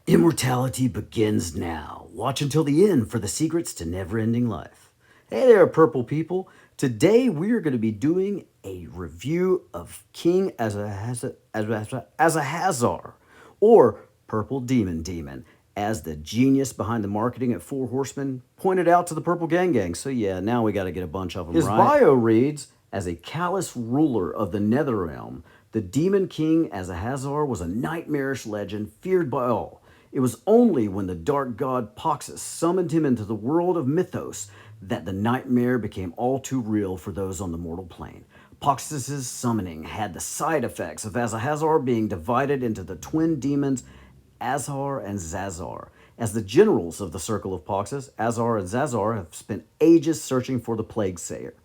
Immortality begins now. Watch until the end for the secrets to never-ending life. Hey there, purple people. Today we are going to be doing a review of King Azahazzar, or Purple Demon, as the genius behind the marketing at Four Horsemen pointed out to the Purple Gang. So yeah, now we got to get a bunch of them. His bio reads, as a callous ruler of the Netherrealm, the Demon King Azahazzar was a nightmarish legend feared by all. It was only when the dark god Poxxus summoned him into the world of mythos that the nightmare became all too real for those on the mortal plane. Poxxus's summoning had the side effects of Azahazzar being divided into the twin demons Azhar and Zazar. As the generals of the Circle of Poxxus, Azhar and Zazar have spent ages searching for the Plague Sayer,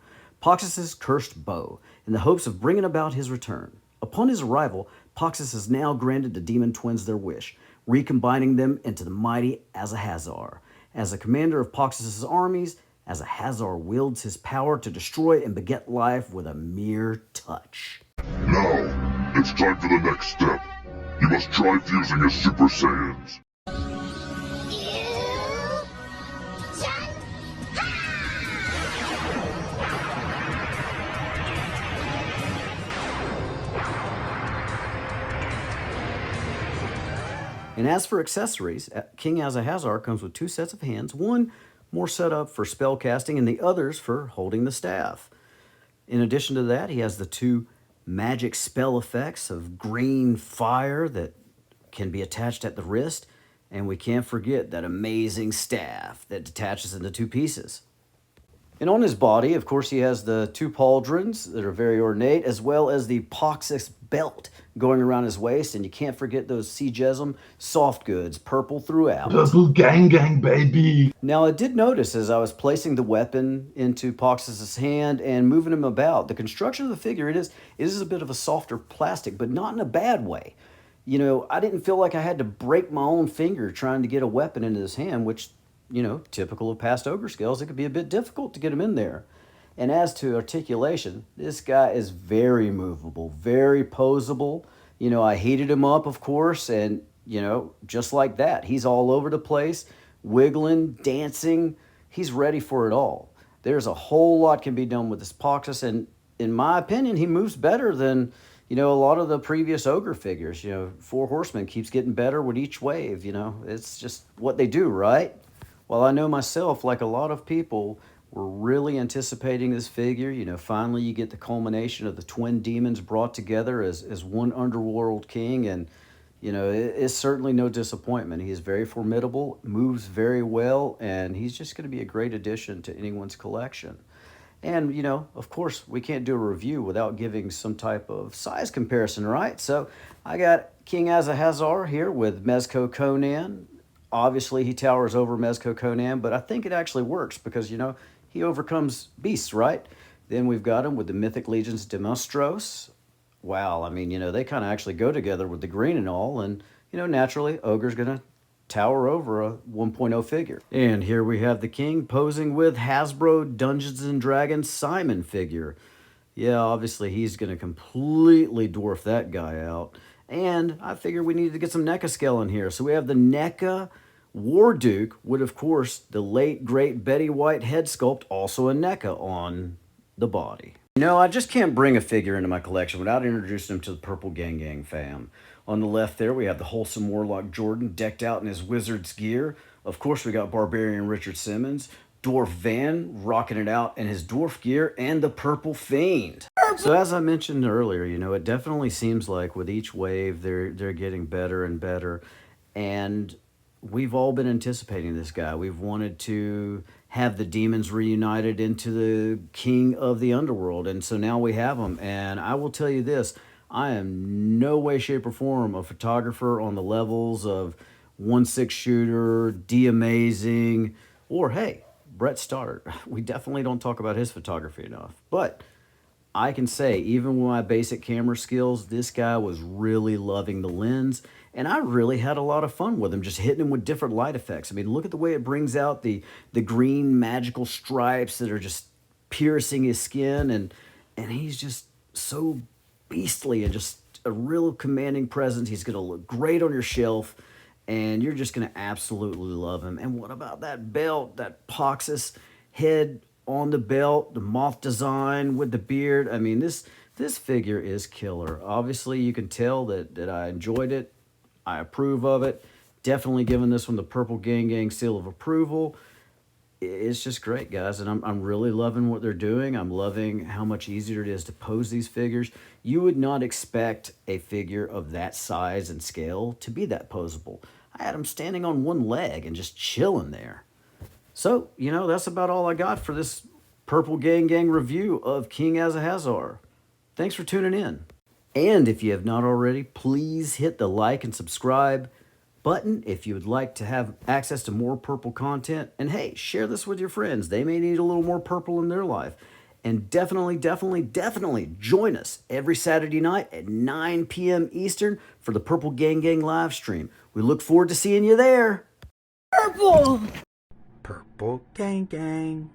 Poxxus's cursed bow, in the hopes of bringing about his return. Upon his arrival, Poxxus has now granted the demon twins their wish, recombining them into the mighty Azahazzar. As the commander of Poxxus's armies, Azahazzar wields his power to destroy and beget life with a mere touch. Now, it's time for the next step. You must try fusing his Super Saiyans. And as for accessories, King Azahazzar comes with two sets of hands, one more set up for spell casting and the others for holding the staff. In addition to that, he has the two magic spell effects of green fire that can be attached at the wrist, and we can't forget that amazing staff that detaches into two pieces. And on his body, of course, he has the two pauldrons that are very ornate, as well as the Poxxus belt going around his waist. And you can't forget those Jesum soft goods, purple throughout. Purple gang, baby. Now, I did notice as I was placing the weapon into Poxxus's hand and moving him about, the construction of the figure, it is a bit of a softer plastic, but not in a bad way. You know, I didn't feel like I had to break my own finger trying to get a weapon into his hand, which, you know, typical of past ogre scales, it could be a bit difficult to get him in there. And as to articulation, this guy is very movable, very posable. You know, I heated him up, of course, and, you know, just like that, he's all over the place, wiggling, dancing. He's ready for it all. There's a whole lot can be done with this Poxxus, and in my opinion, he moves better than, you know, a lot of the previous ogre figures. You know, Four Horsemen keeps getting better with each wave, you know. It's just what they do, right? Well, I know myself, like a lot of people, were really anticipating this figure. You know, finally you get the culmination of the twin demons brought together as one underworld king, and, you know, it's certainly no disappointment. He is very formidable, moves very well, and he's just going to be a great addition to anyone's collection. And, you know, of course, we can't do a review without giving some type of size comparison, right? So I got King Azahazzar here with Mezco Conan. Obviously, he towers over Mezco Conan, but I think it actually works because, you know, he overcomes beasts, right? Then we've got him with the Mythic Legions Demostros. Wow, I mean, you know, they kind of actually go together with the green and all, and, you know, naturally, Ogre's going to tower over a 1.0 figure. And here we have the king posing with Hasbro Dungeons & Dragons Simon figure. Yeah, obviously, he's going to completely dwarf that guy out. And I figured we needed to get some NECA scale in here. So we have the NECA War Duke with, of course, the late, great Betty White head sculpt, also a NECA on the body. You know, I just can't bring a figure into my collection without introducing him to the Purple Gang fam. On the left there, we have the wholesome Warlock Jordan decked out in his wizard's gear. Of course, we got Barbarian Richard Simmons, Dwarf Van rocking it out in his dwarf gear, and the Purple Fiend. So as I mentioned earlier, you know, it definitely seems like with each wave, they're getting better and better. And we've all been anticipating this guy. We've wanted to have the demons reunited into the king of the underworld. And so now we have him. And I will tell you this, I am no way, shape, or form a photographer on the levels of 1/6 shooter, D-Amazing, or hey, Brett Stoddard. We definitely don't talk about his photography enough. But I can say, even with my basic camera skills, this guy was really loving the lens, and I really had a lot of fun with him, just hitting him with different light effects. I mean, look at the way it brings out the green magical stripes that are just piercing his skin, and he's just so beastly and just a real commanding presence. He's going to look great on your shelf, and you're just going to absolutely love him. And what about that belt, that Poxxus head on the belt, the moth design with the beard? I mean, this figure is killer. Obviously, you can tell that I enjoyed it. I approve of it. Definitely giving this one the Purple Gang seal of approval. It's just great, guys, and I'm really loving what they're doing. I'm loving how much easier it is to pose these figures. You would not expect a figure of that size and scale to be that posable. I had him standing on one leg and just chilling there. So, you know, that's about all I got for this Purple Gang review of King Azahazzar. Thanks for tuning in. And if you have not already, please hit the like and subscribe button if you would like to have access to more purple content. And hey, share this with your friends. They may need a little more purple in their life. And definitely join us every Saturday night at 9 p.m. Eastern for the Purple Gang live stream. We look forward to seeing you there. Purple! Purple Gang.